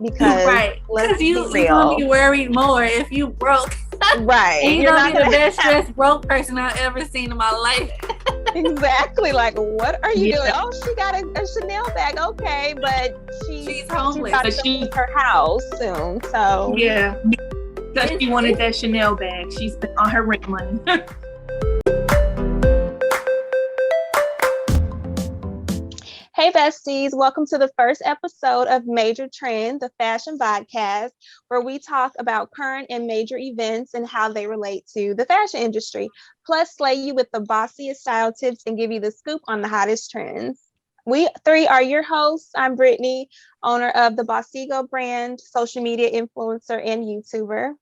because right. let's Because be you're gonna be real. worried more if you broke. Right. And you're You're gonna not be the gonna best stressed broke person I've ever seen in my life. exactly like what are you doing? Yeah. Oh, she got a Chanel bag. Okay, but she's She's homeless. about But to lose her house soon. So yeah, because she wanted that Chanel bag. She's been on her rent money. hey, besties, welcome to the first episode of Major Trend, the fashion podcast, where we talk about current and major events and how they relate to the fashion industry, plus slay you with the bossiest style tips and give you the scoop on the hottest trends. We three are your hosts. I'm Brittany, owner of the Bossigo brand, social media influencer, and YouTuber.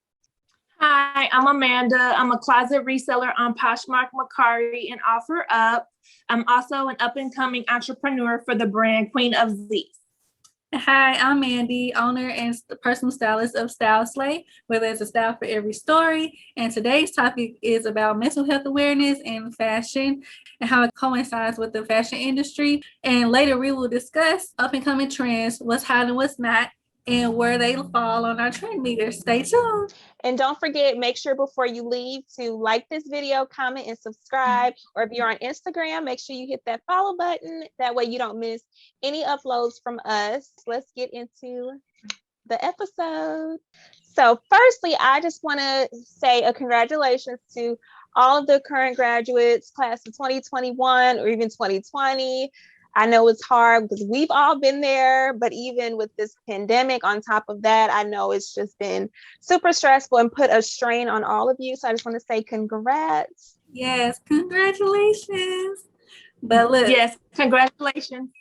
Hi, I'm Amanda. I'm a closet reseller on Poshmark Macari and OfferUp. I'm also an up-and-coming entrepreneur for the brand Queen of Z's. Hi, I'm Mandy, owner and personal stylist of Style Slay, where there's a style for every story. And today's topic is about mental health awareness and fashion and how it coincides with the fashion industry. And later we will discuss up and coming trends, what's hot and what's not, and where they fall on our trend meter. Stay tuned. And don't forget, make sure before you leave to like this video, comment, and subscribe. Or if you're on Instagram, make sure you hit that follow button. That way you don't miss any uploads from us. Let's get into the episode. So firstly, I just want to say a congratulations to all of the current graduates, class of 2021 or even 2020. I know it's hard because we've all been there, but even with this pandemic on top of that, I know it's just been super stressful and put a strain on all of you. So I just want to say congrats. Yes, congratulations. But look, Yes, congratulations.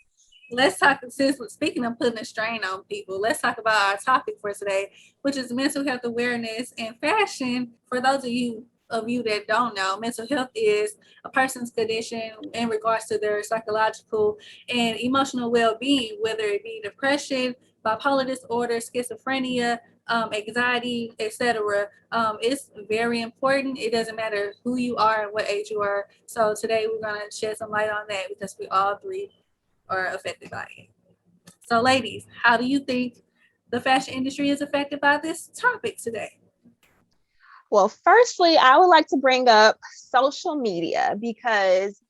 let's talk, since speaking of putting a strain on people, let's talk about our topic for today, which is mental health awareness and fashion. For those of you that don't know, mental health is a person's condition in regards to their psychological and emotional well-being, whether it be depression, bipolar disorder, schizophrenia, anxiety, etc. It's very important. It doesn't matter who you are and what age you are. So today we're going to shed some light on that because we all three are affected by it. So ladies, how do you think the fashion industry is affected by this topic today? Well, firstly, I would like to bring up social media because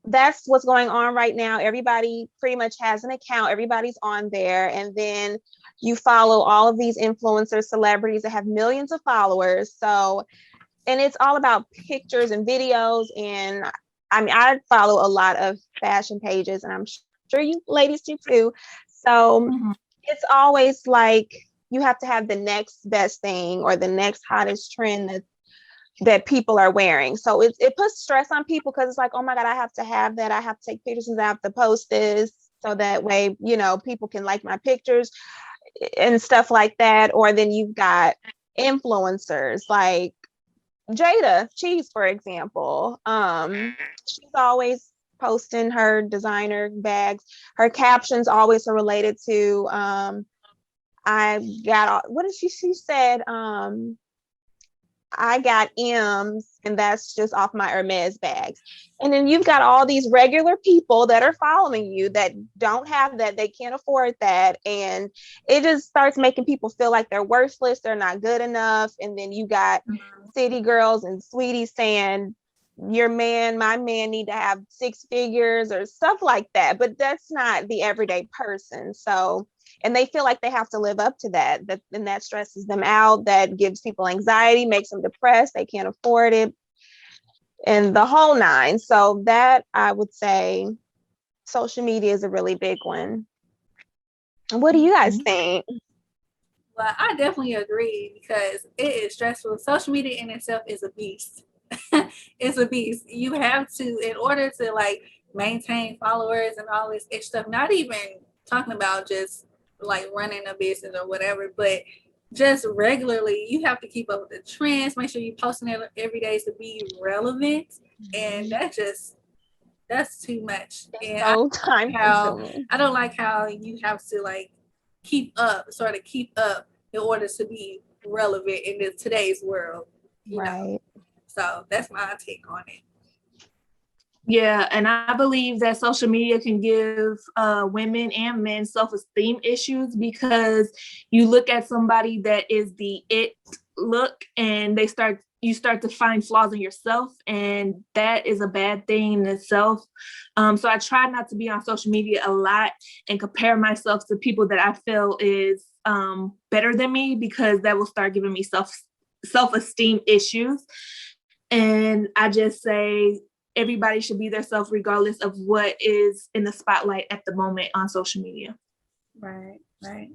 that's what's going on right now. Everybody pretty much has an account. Everybody's on there. And then you follow all of these influencers, celebrities that have millions of followers. So, and it's all about pictures and videos. And I mean, I follow a lot of fashion pages, and I'm sure you ladies do too. So it's always like you have to have the next best thing or the next hottest trend that people are wearing. So it puts stress on people because it's like, oh my God, I have to have that. I have to take pictures and I have to post this so that way, you know, people can like my pictures and stuff like that. Or then you've got influencers like Jada Cheese, for example. She's always posting her designer bags. Her captions always are related to I got what did she said? I got M's, and that's just off my Hermes bags. And then you've got all these regular people that are following you that don't have that, they can't afford that. And it just starts making people feel like they're worthless, they're not good enough. And then you got city girls and sweeties saying, your man, my man need to have 6 figures or stuff like that. But that's not the everyday person. So and they feel like they have to live up to that, and that stresses them out. That gives people anxiety, makes them depressed. They can't afford it, and the whole nine. So that, I would say, social media is a really big one. What do you guys think? Well, I definitely agree because it is stressful. Social media in itself is a beast. It's a beast. You have to, in order to like maintain followers and all this extra stuff, not even talking about just like running a business or whatever, but just regularly you have to keep up with the trends, make sure you're posting it every day to be relevant. And that's too much. And So time consuming. I don't like how you have to like keep up in order to be relevant in today's world, you know. So that's my take on it. Yeah, and I believe that social media can give women and men self-esteem issues, because you look at somebody that is the it look, and you start to find flaws in yourself, and that is a bad thing in itself. So I try not to be on social media a lot and compare myself to people that I feel is better than me, because that will start giving me self-esteem issues. And I just say everybody should be their self regardless of what is in the spotlight at the moment on social media. Right.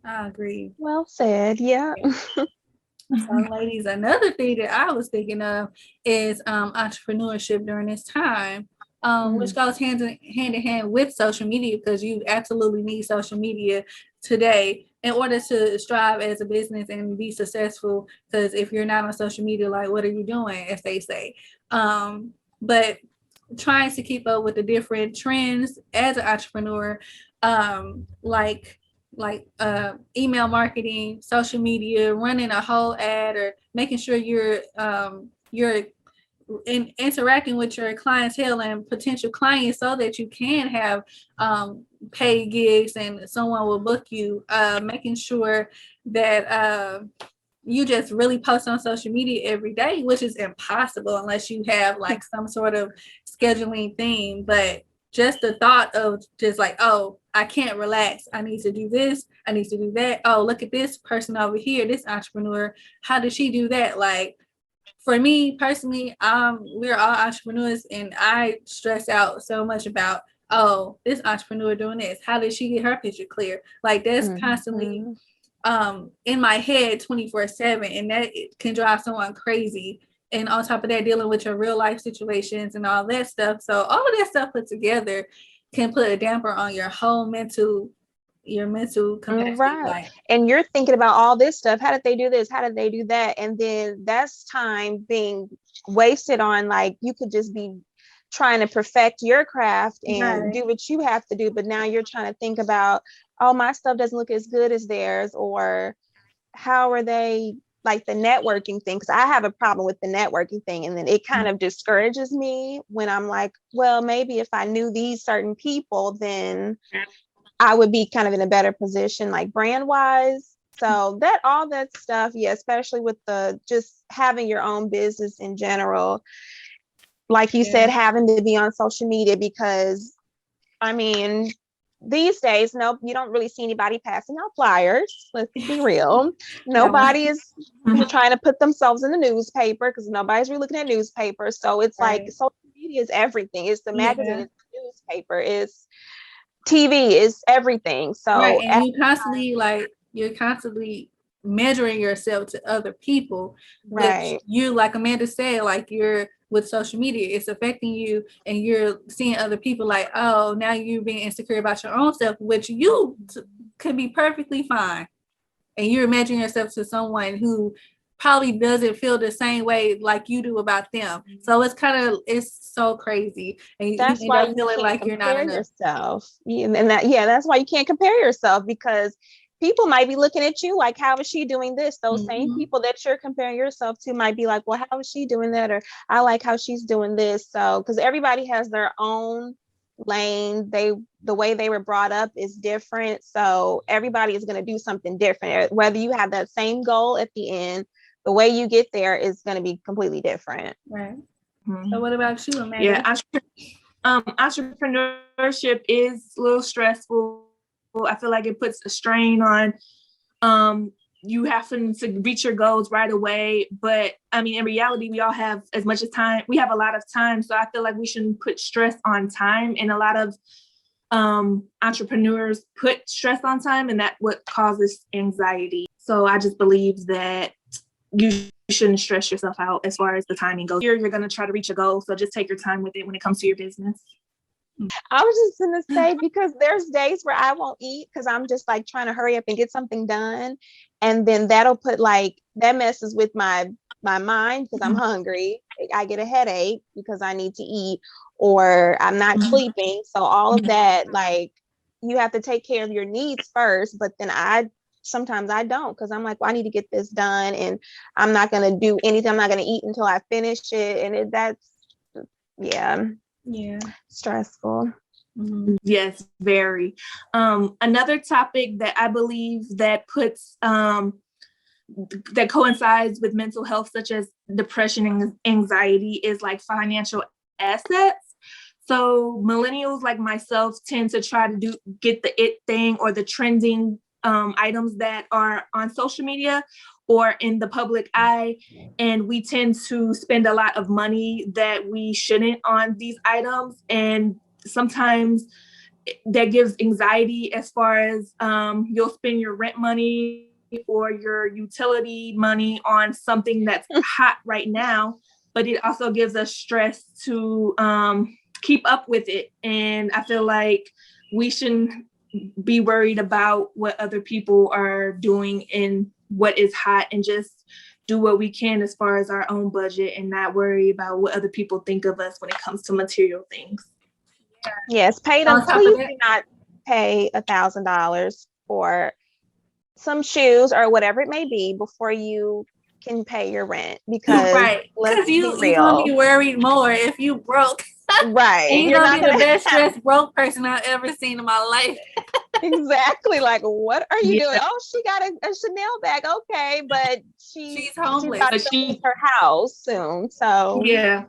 I agree. Well said. Yeah. So, ladies, another thing that I was thinking of is entrepreneurship during this time, which goes hand in hand with social media, because you absolutely need social media today in order to strive as a business and be successful. Because if you're not on social media, like, what are you doing, as they say? But trying to keep up with the different trends as an entrepreneur, like email marketing, social media, running a whole ad, or making sure you're interacting with your clientele and potential clients, so that you can have paid gigs and someone will book you, making sure that you just really post on social media every day, which is impossible unless you have like some sort of scheduling thing. But just the thought of just like, oh, I can't relax, I need to do this, I need to do that. Oh, look at this person over here, this entrepreneur, how did she do that? Like, for me personally, we're all entrepreneurs, and I stress out so much about, oh, this entrepreneur doing this, how did she get her picture clear? Like, that's constantly in my head 24/7, and that can drive someone crazy. And on top of that, dealing with your real life situations and all that stuff. So all of that stuff put together can put a damper on your whole mental capacity. Right. Like, And you're thinking about all this stuff. How did they do this? How did they do that? And then that's time being wasted on, like, you could just be trying to perfect your craft and do what you have to do. But now you're trying to think about, oh, my stuff doesn't look as good as theirs, or how are they, like the networking thing. Because I have a problem with the networking thing. And then it kind of discourages me when I'm like, well, maybe if I knew these certain people, then I would be kind of in a better position, like brand wise. So that, all that stuff, yeah, especially with the just having your own business in general, like you said, having to be on social media, because I mean, these days, no, you don't really see anybody passing out flyers. Let's be real. Nobody is trying to put themselves in the newspaper, because nobody's really looking at newspapers. So it's like social media is everything. It's the magazine, it's the newspaper, it's TV, is everything. So and you're constantly measuring yourself to other people, which you, like Amanda said, like, you're with social media, it's affecting you, and you're seeing other people like, oh, now you're being insecure about your own self, which you could be perfectly fine, and you're imagining yourself to someone who probably doesn't feel the same way like you do about them. So it's so crazy, and that's you why end up feeling like you're not enough. yourself. And that's why you can't compare yourself, because people might be looking at you like, how is she doing this? Those same people that you're comparing yourself to might be like, well, how is she doing that? Or I like how she's doing this. So, because everybody has their own lane, the way they were brought up is different. So everybody is going to do something different. Whether you have that same goal at the end, the way you get there is going to be completely different. Right. So what about you, Amanda? Entrepreneurship is a little stressful. I feel like it puts a strain on you having to reach your goals right away. But I mean, in reality, we all have as much as time. We have a lot of time. So I feel like we shouldn't put stress on time. And a lot of entrepreneurs put stress on time, and that's what causes anxiety. So I just believe that you shouldn't stress yourself out as far as the timing goes. You're going to try to reach a goal. So just take your time with it when it comes to your business. I was just going to say, because there's days where I won't eat because I'm just like trying to hurry up and get something done. And then that'll put that messes with my mind, because I'm hungry. I get a headache because I need to eat, or I'm not sleeping. So all of that, like, you have to take care of your needs first. But then sometimes I don't, because I'm like, well, I need to get this done, and I'm not going to do anything. I'm not going to eat until I finish it. And Yeah. Stressful. Mm-hmm. Yes, very. Another topic that I believe that puts that coincides with mental health, such as depression and anxiety, is like financial assets. So millennials like myself tend to try to get the it thing or the trending items that are on social media or in the public eye. And we tend to spend a lot of money that we shouldn't on these items. And sometimes that gives anxiety as far as you'll spend your rent money or your utility money on something that's hot right now, but it also gives us stress to keep up with it. And I feel like we shouldn't be worried about what other people are doing and what is hot, and just do what we can as far as our own budget and not worry about what other people think of us when it comes to material things. Yes, pay them. Please do not pay $1,000 for some shoes or whatever it may be before you can pay your rent, because right, because you're gonna be worried more if you broke. Right. And you're gonna be the best stressed broke person I've ever seen in my life. Exactly. Like, what are you doing? Oh, she got a Chanel bag. Okay, but she's homeless. about to leave her house soon. So yeah,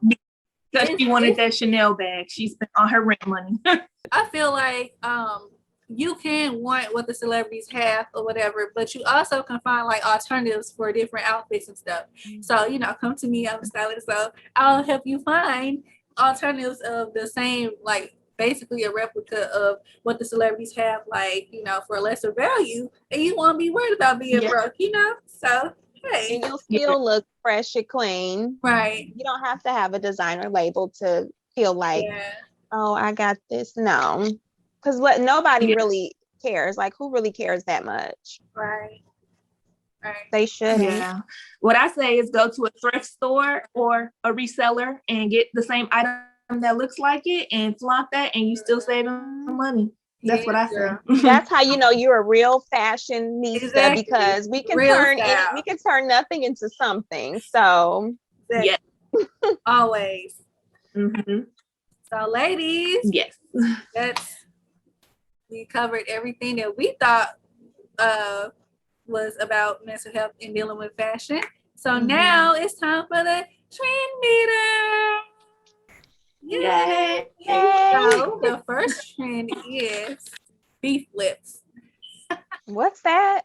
because she wanted that Chanel bag. She spent all her rent money. I feel like you can want what the celebrities have or whatever, but you also can find like alternatives for different outfits and stuff. So, come to me, I'm a stylist, so I'll help you find alternatives of the same, like basically a replica of what the celebrities have, like, for a lesser value, and you won't be worried about being broke, So hey. And you'll still look fresh and clean. Right. You don't have to have a designer label to feel like, oh, I got this. No. Because nobody really cares. Like, who really cares that much? Right. They shouldn't. Yeah. What I say is go to a thrift store or a reseller and get the same item that looks like it and flaunt that, and you still saving money. That's what I say. That's how you know you're a real fashionista, because we can turn nothing into something. So yeah, always. Mm-hmm. So, ladies, yes, we covered everything that we thought was about mental health and dealing with fashion. So now it's time for the trend meter. Yay! So the first trend is beef lips. What's that?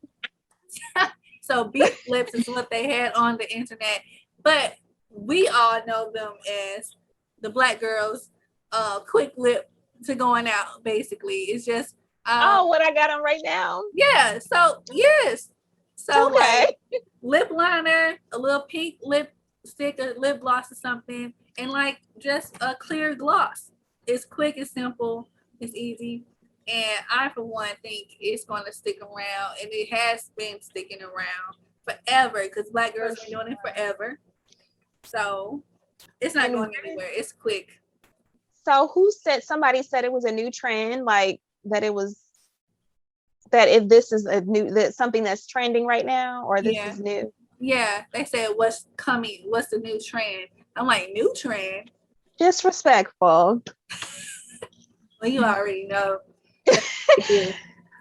So beef lips is what they had on the internet, but we all know them as the Black girls' quick lip to going out. Basically, it's just what I got on right now. Yeah. So yes. So like lip liner, a little pink lipstick, a lip gloss or something, and like just a clear gloss. It's quick, it's simple, it's easy. And I, for one, think it's going to stick around, and it has been sticking around forever because Black girls have been doing it forever. So it's not going anywhere. It's quick. So somebody said it was a new trend, like that if this is something that's trending right now, or this is new? Yeah, they said what's coming, what's the new trend? I'm like, new trend? Disrespectful. Well, you already know.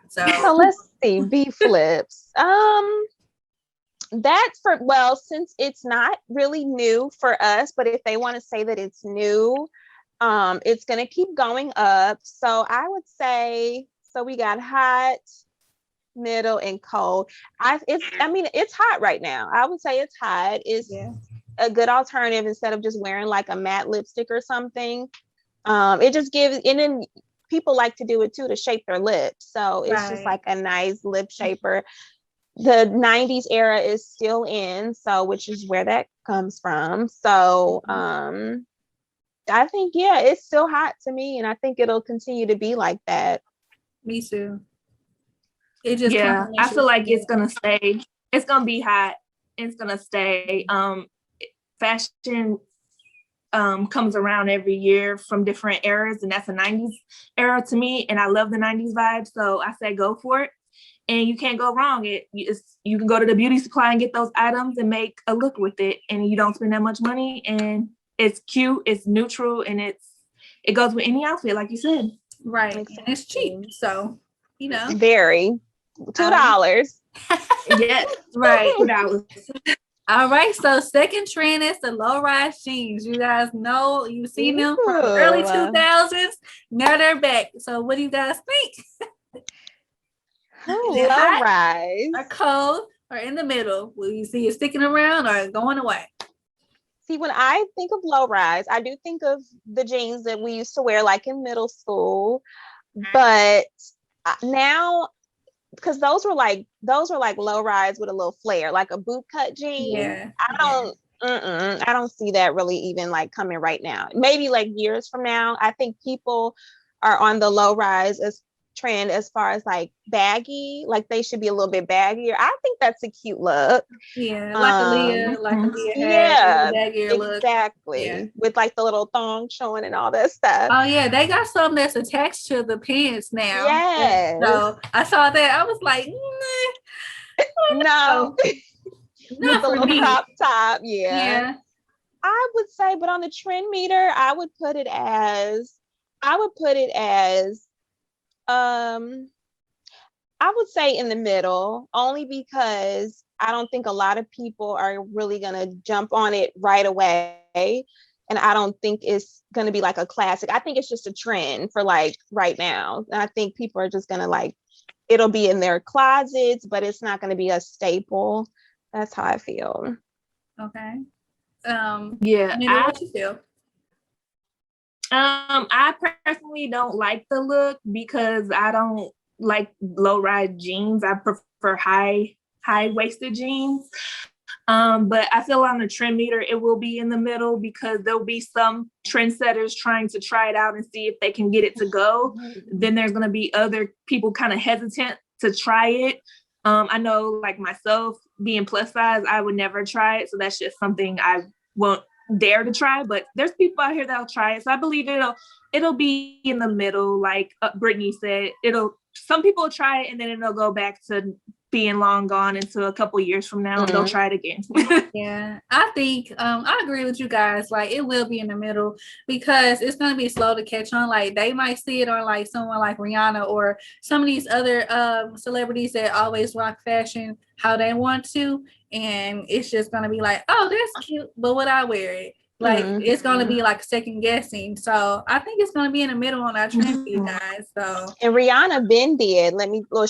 So let's see, beef lips. Since it's not really new for us, but if they want to say that it's new, it's going to keep going up. So I would say, so we got hot, middle, and cold. It's hot right now. I would say it's hot. It's a good alternative instead of just wearing like a matte lipstick or something. It just gives, and then people like to do it too to shape their lips. So it's just like a nice lip shaper. The 90s era is still in, so which is where that comes from. So I think it's still hot to me, and I think it'll continue to be like that. Me too. I feel like it's gonna stay. It's gonna be hot. It's gonna stay. Fashion comes around every year from different eras, and that's a 90s era to me, and I love the 90s vibe, so I say go for it, and you can't go wrong. You can go to the beauty supply and get those items and make a look with it, and you don't spend that much money, and it's cute, it's neutral, and it goes with any outfit, like you said. Right. Exactly. And it's cheap. So, Very. $2. Yes. Right. $2. All right. So second trend is the low-rise jeans. You guys know, you've seen them from the early 2000s. Now they're back. So what do you guys think? Is it Low hot rise. or cold or in the middle? Will you see it sticking around or going away? See, when I think of low rise, I do think of the jeans that we used to wear like in middle school. But now, because those were like low rise with a little flare, like a boot cut jean. Yeah. I don't see that really even like coming right now. Maybe like years from now. I think people are on the low rise as trend as far as like baggy, like they should be a little bit baggier. I think that's a cute look. Yeah, like Aaliyah had Yeah, baggier look. Exactly. Yeah. With like the little thong showing and all that stuff. Oh yeah, they got something that's attached to the pants now. Yes. So I saw that. I was like, no. Not with the for little me. crop top. Yeah. I would say, but on the trend meter, I would put it as I would say in the middle, only because I don't think a lot of people are really going to jump on it right away. And I don't think it's going to be like a classic. I think it's just a trend for like right now. And I think people are just going to like, it'll be in their closets, but it's not going to be a staple. That's how I feel. Okay. Yeah. What you feel? I personally don't like the look because I don't like low-rise jeans. I prefer high-waisted jeans. But I feel on the trend meter, it will be in the middle because there'll be some trendsetters trying to try it out and see if they can get it to go. Then there's going to be other people kind of hesitant to try it. I know like myself being plus size, I would never try it. So that's just something I won't dare to try, but there's people out here that'll try it. So I believe it'll be in the middle. Like Brittany said, some people will try it and then it'll go back to being long gone into a couple years from now. They'll try it again. Yeah, I think I agree with you guys. Like it will be in the middle because it's going to be slow to catch on. Like they might see it on like someone like Rihanna or some of these other celebrities that always rock fashion how they want to, and it's just going to be like, oh, that's cute, but would I wear it? Like it's going to be like second guessing. So I think it's going to be in the middle on our trend for you guys. So and Rihanna been did.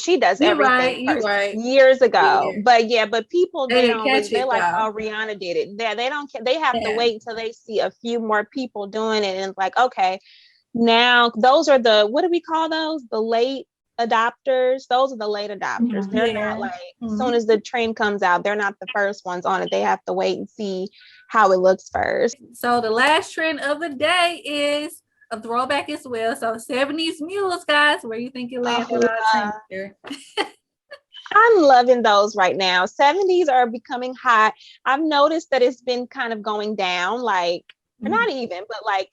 She does everything. You're right. Years ago, but people they don't. They're like, though. oh, Rihanna did it. They don't. They have to wait until they see a few more people doing it, and it's like, okay, now those are the, what do we call those? The late adopters. Those are the late adopters. They're not like as soon as the trend comes out, they're not the first ones on it. They have to wait and see how it looks first. So the last trend of the day is a throwback as well. So 70s mules, guys. Where you think it lands on our trend here? I'm loving those right now. 70s are becoming hot. I've noticed that it's been kind of going down, like not even, but like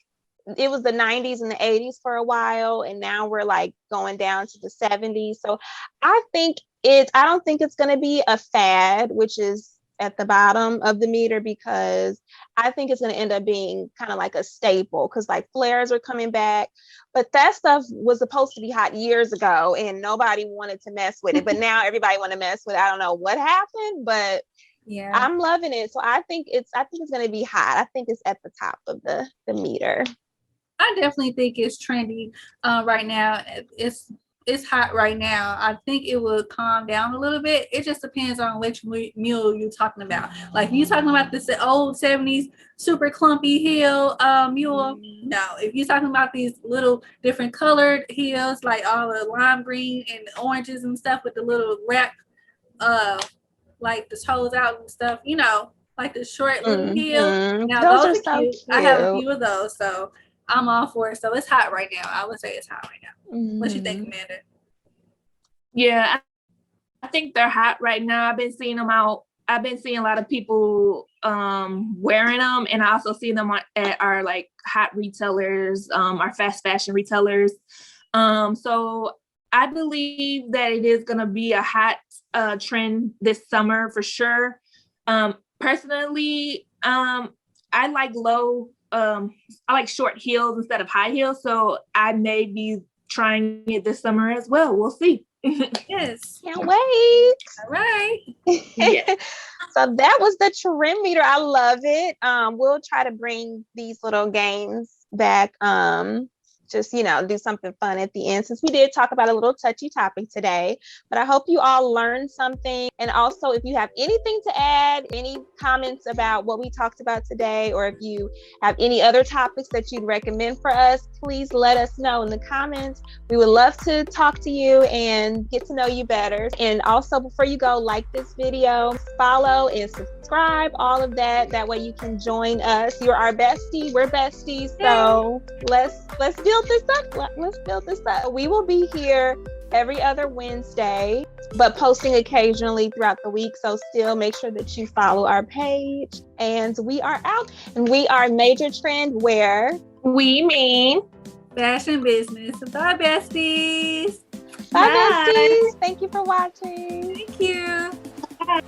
it was the 90s and the 80s for a while, and now we're like going down to the 70s. So I don't think it's going to be a fad, which is at the bottom of the meter, because I think it's going to end up being kind of like a staple, because like flares are coming back, but that stuff was supposed to be hot years ago and nobody wanted to mess with it, but now everybody want to mess with it. I don't know what happened, but yeah, I'm loving it. So I think it's going to be hot. I think it's at the top of the meter. I definitely think it's trendy right now. It's hot right now. I think it will calm down a little bit. It just depends on which mule you're talking about. Like, if you're talking about this old 70s super clumpy heel mule, no. If you're talking about these little different colored heels, like all the lime green and oranges and stuff with the little wrap, like the toes out and stuff, like the short little heel. Now, those are cute. I have a few of those, so I'm all for it. So it's hot right now. I would say it's hot right now. What you think, Amanda? Yeah, I think they're hot right now. I've been seeing them out. I've been seeing a lot of people wearing them, and I also see them at our like hot retailers, our fast fashion retailers. So I believe that it is going to be a hot trend this summer for sure. Personally, I like low I like short heels instead of high heels. So I may be trying it this summer as well. We'll see. Yes. Can't wait. All right. Yeah. So that was the trend meter. I love it. We'll try to bring these little games back. Just, do something fun at the end, since we did talk about a little touchy topic today. But I hope you all learned something. And also, if you have anything to add, any comments about what we talked about today, or if you have any other topics that you'd recommend for us, please let us know in the comments. We would love to talk to you and get to know you better. And also, before you go, like this video, follow and subscribe, all of that. That way you can join us. You're our bestie. We're besties. So let's build this up. Let's build this up. We will be here every other Wednesday, but posting occasionally throughout the week. So still make sure that you follow our page. And we are out. And we are Major Trend, where We mean Fashion business. Bye, besties. Bye, Bye. besties. Thank you for watching. Thank you. Bye.